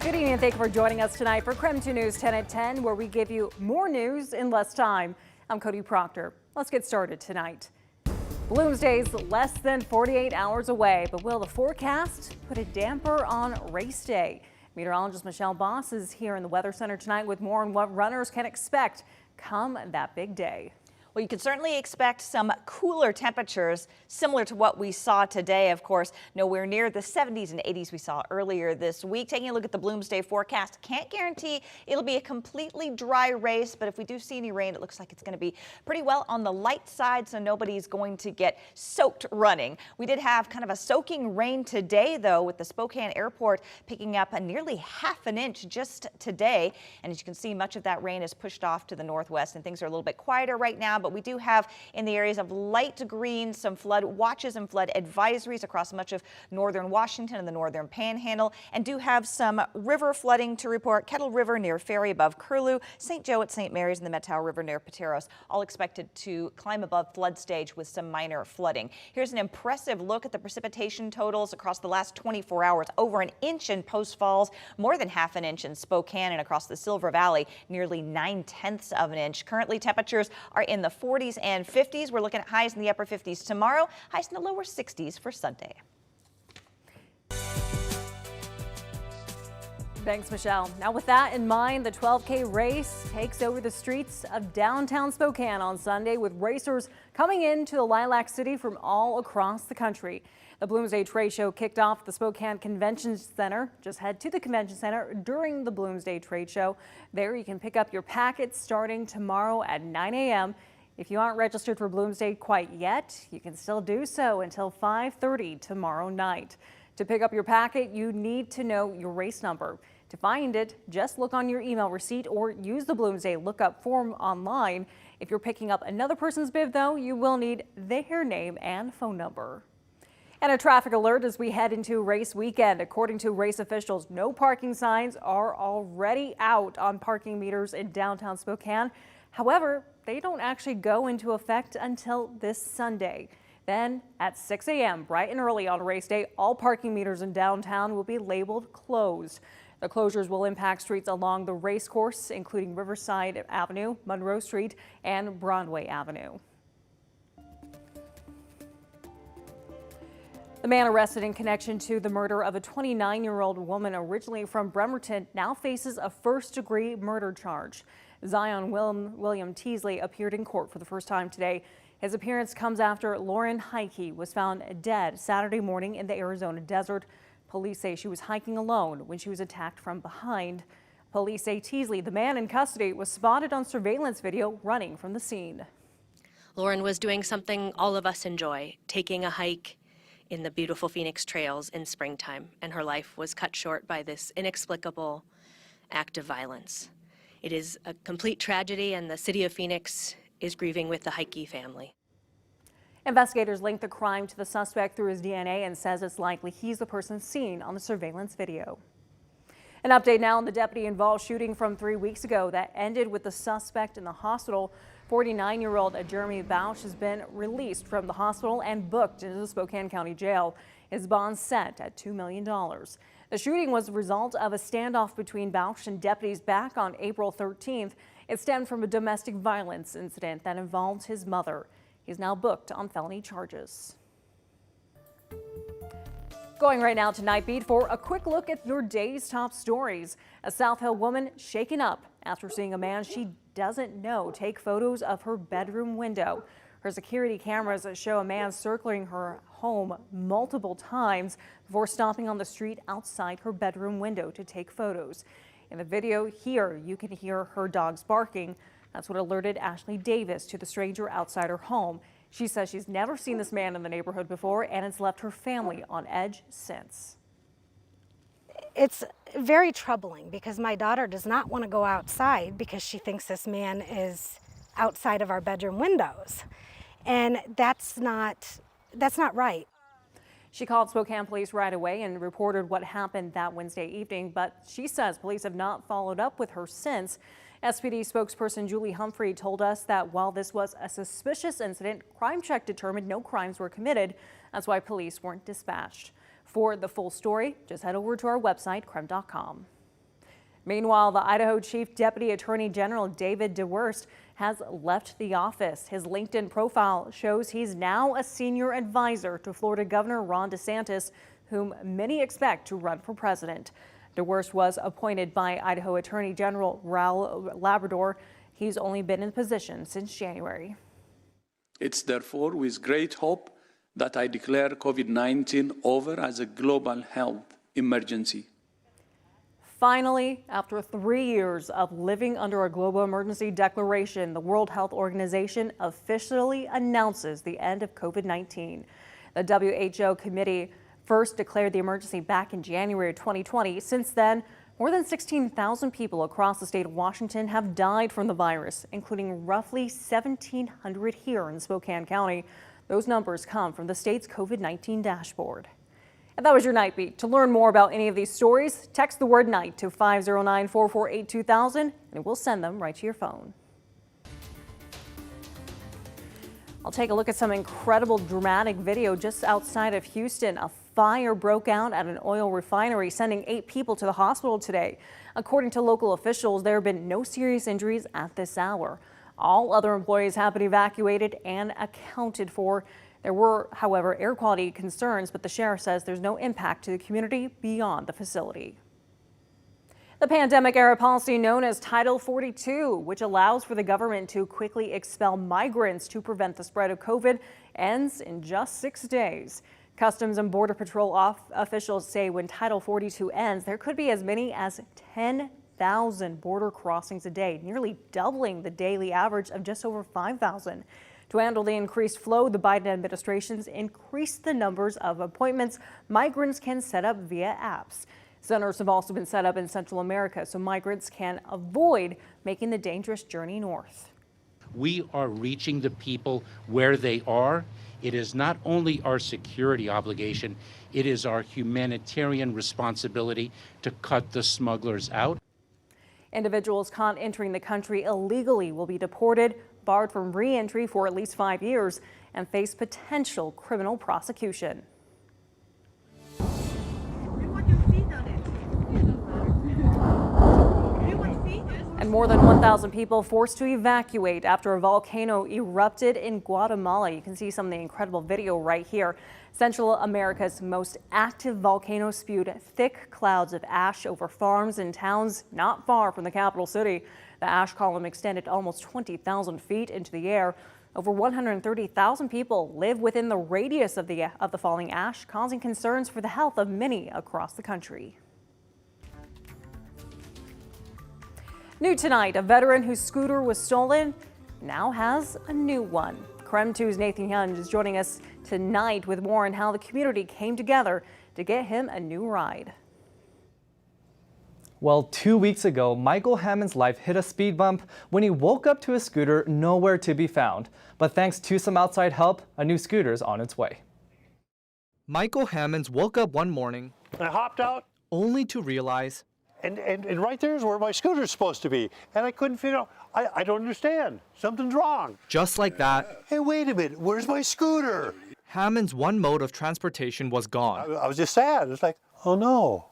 Good evening and thank you for joining us tonight for KREM 2 News 10 at 10, where we give you more news in less time. I'm Cody Proctor. Let's get started tonight. Bloomsday is less than 48 hours away, but will the forecast put a damper on race day? Meteorologist Michelle Boss is here in the Weather Center tonight with more on what runners can expect come that big day. Well, you can certainly expect some cooler temperatures similar to what we saw today. Of course, nowhere near the 70s and 80s we saw earlier this week. Taking a look at the Bloomsday forecast, can't guarantee it'll be a completely dry race, but if we do see any rain, it looks like it's going to be pretty well on the light side, so nobody's going to get soaked running. We did have kind of a soaking rain today, though, with the Spokane airport picking up a nearly half an inch just today. And as you can see, much of that rain is pushed off to the northwest, and things are a little bit quieter right now. But we do have in the areas of light green some flood watches and flood advisories across much of northern Washington and the northern panhandle, and do have some river flooding to report. Kettle River near Ferry above Curlew, St. Joe at St. Mary's, and the Methow River near Pateros, all expected to climb above flood stage with some minor flooding. Here's an impressive look at the precipitation totals across the last 24 hours. Over an inch in Post Falls, more than half an inch in Spokane, and across the Silver Valley, nearly 9/10 of an inch. Currently, temperatures are in the 40s and 50s. We're looking at highs in the upper 50s tomorrow, highs in the lower 60s for Sunday. Thanks, Michelle. Now, with that in mind, the 12K race takes over the streets of downtown Spokane on Sunday, with racers coming into the Lilac City from all across the country. The Bloomsday Trade Show kicked off at the Spokane Convention Center. Just head to the Convention Center during the Bloomsday Trade Show. There you can pick up your packets starting tomorrow at 9 a.m. If you aren't registered for Bloomsday quite yet, you can still do so until 5:30 tomorrow night. To pick up your packet, you need to know your race number. To find it, just look on your email receipt or use the Bloomsday lookup form online. If you're picking up another person's bib, though, you will need their name and phone number. And a traffic alert as we head into race weekend. According to race officials, no parking signs are already out on parking meters in downtown Spokane. However, they don't actually go into effect until this Sunday. Then at 6 a.m. bright and early on race day, all parking meters in downtown will be labeled closed. The closures will impact streets along the race course, including Riverside Avenue, Monroe Street, and Broadway Avenue. The man arrested in connection to the murder of a 29-year-old woman originally from Bremerton now faces a first-degree murder charge. Zion William Teasley appeared in court for the first time today. His appearance comes after Lauren Heike was found dead Saturday morning in the Arizona desert. Police say she was hiking alone when she was attacked from behind. Police say Teasley, the man in custody, was spotted on surveillance video running from the scene. Lauren was doing something all of us enjoy, taking a hike in the beautiful Phoenix trails in springtime, and her life was cut short by this inexplicable act of violence. It is a complete tragedy, and the city of Phoenix is grieving with the Heike family. Investigators linked the crime to the suspect through his DNA and says it's likely he's the person seen on the surveillance video. An update now on the deputy-involved shooting from 3 weeks ago that ended with the suspect in the hospital. 49-year-old Jeremy Bausch has been released from the hospital and booked into the Spokane County Jail. His bond set at $2 million. The shooting was the result of a standoff between Bausch and deputies back on April 13th. It stemmed from a domestic violence incident that involved his mother. He's now booked on felony charges. Going right now to Nightbeat for a quick look at your day's top stories. A South Hill woman shaken up after seeing a man she doesn't know take photos of her bedroom window. Her security cameras show a man circling her home multiple times before stopping on the street outside her bedroom window to take photos. In the video here, you can hear her dogs barking. That's what alerted Ashley Davis to the stranger outside her home. She says she's never seen this man in the neighborhood before, and it's left her family on edge since. It's very troubling because my daughter does not want to go outside because she thinks this man is outside of our bedroom windows. And that's not right. She called Spokane police right away and reported what happened that Wednesday evening, but she says police have not followed up with her since. SPD spokesperson Julie Humphrey told us that while this was a suspicious incident, Crime Check determined no crimes were committed. That's why police weren't dispatched. For the full story, just head over to our website, krem.com. Meanwhile, the Idaho Chief Deputy Attorney General David DeWerst has left the office. His LinkedIn profile shows he's now a senior advisor to Florida Governor Ron DeSantis, whom many expect to run for president. DeWerst was appointed by Idaho Attorney General Raul Labrador. He's only been in position since January. It's therefore with great hope that I declare COVID-19 over as a global health emergency. Finally, after 3 years of living under a global emergency declaration, the World Health Organization officially announces the end of COVID-19. The WHO committee first declared the emergency back in January 2020. Since then, more than 16,000 people across the state of Washington have died from the virus, including roughly 1,700 here in Spokane County. Those numbers come from the state's COVID-19 dashboard. And that was your Night Beat. To learn more about any of these stories, text the word night to 509-448-2000 and we'll send them right to your phone. I'll take a look at some incredible dramatic video just outside of Houston. A fire broke out at an oil refinery, sending 8 people to the hospital today. According to local officials, there have been no serious injuries at this hour. All other employees have been evacuated and accounted for. There were, however, air quality concerns, but the sheriff says there's no impact to the community beyond the facility. The pandemic-era policy known as Title 42, which allows for the government to quickly expel migrants to prevent the spread of COVID, ends in just 6 days. Customs and Border Patrol officials say when Title 42 ends, there could be as many as 10,000 border crossings a day, nearly doubling the daily average of just over 5,000. To handle the increased flow, the Biden administration's increased the numbers of appointments migrants can set up via apps. Centers have also been set up in Central America so migrants can avoid making the dangerous journey north. We are reaching the people where they are. It is not only our security obligation, it is our humanitarian responsibility to cut the smugglers out. Individuals caught entering the country illegally will be deported, barred from re-entry for at least 5 years, and face potential criminal prosecution. And more than 1,000 people forced to evacuate after a volcano erupted in Guatemala. You can see some of the incredible video right here. Central America's most active volcano spewed thick clouds of ash over farms and towns not far from the capital city. The ash column extended almost 20,000 feet into the air. Over 130,000 people live within the radius of the falling ash, causing concerns for the health of many across the country. New tonight, a veteran whose scooter was stolen now has a new one. KREM 2's Nathan Young is joining us tonight with more on how the community came together to get him a new ride. Well, 2 weeks ago, Michael Hammond's life hit a speed bump when he woke up to his scooter nowhere to be found. But thanks to some outside help, a new scooter's on its way. Michael Hammonds woke up one morning. I hopped out. Only to realize. And right there is where my scooter's supposed to be. And I couldn't figure out, I don't understand. Something's wrong. Just like that. Hey, wait a minute, where's my scooter? Hammond's one mode of transportation was gone. I was just sad. It's like, oh no.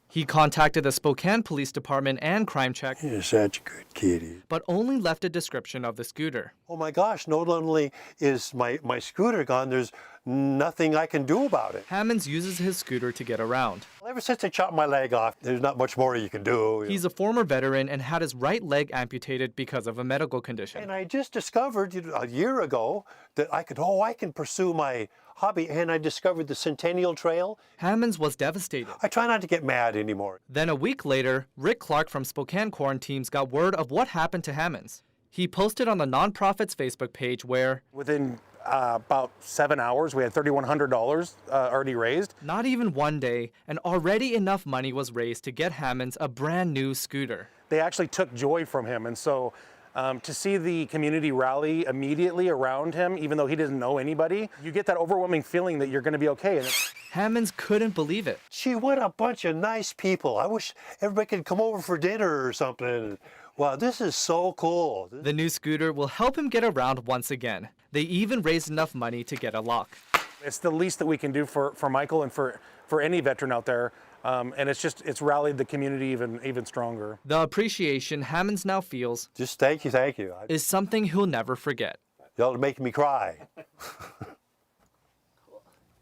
He contacted the Spokane Police Department and Crime Check. You're such a good kitty. But only left a description of the scooter. Oh my gosh, not only is my scooter gone, there's nothing I can do about it. Hammonds uses his scooter to get around. Well, ever since I chopped my leg off, there's not much more you can do. He's a former veteran and had his right leg amputated because of a medical condition. And I just discovered a year ago that I can pursue my hobby, and I discovered the Centennial Trail. Hammonds was devastated. I try not to get mad anymore. Then a week later, Rick Clark from Spokane Quarantines got word of what happened to Hammonds. He posted on the nonprofit's Facebook page where, within about 7 hours, we had $3,100 already raised. Not even one day, and already enough money was raised to get Hammonds a brand new scooter. They actually took joy from him, and so to see the community rally immediately around him, even though he didn't know anybody, you get that overwhelming feeling that you're going to be okay. Hammonds couldn't believe it. Gee, what a bunch of nice people. I wish everybody could come over for dinner or something. Wow, this is so cool. The new scooter will help him get around once again. They even raised enough money to get a lock. It's the least that we can do for Michael and for any veteran out there. And it's rallied the community even stronger. The appreciation Hammonds now feels Just thank you. is something he'll never forget. Y'all are making me cry.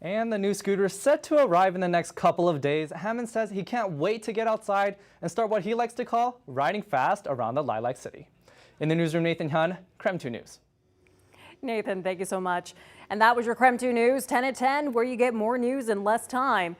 And the new scooter is set to arrive in the next couple of days. Hammond says he can't wait to get outside and start what he likes to call riding fast around the Lilac City. In the newsroom, Nathan Hun, KREM 2 News. Nathan, thank you so much. And that was your KREM 2 News, 10 at 10, where you get more news in less time.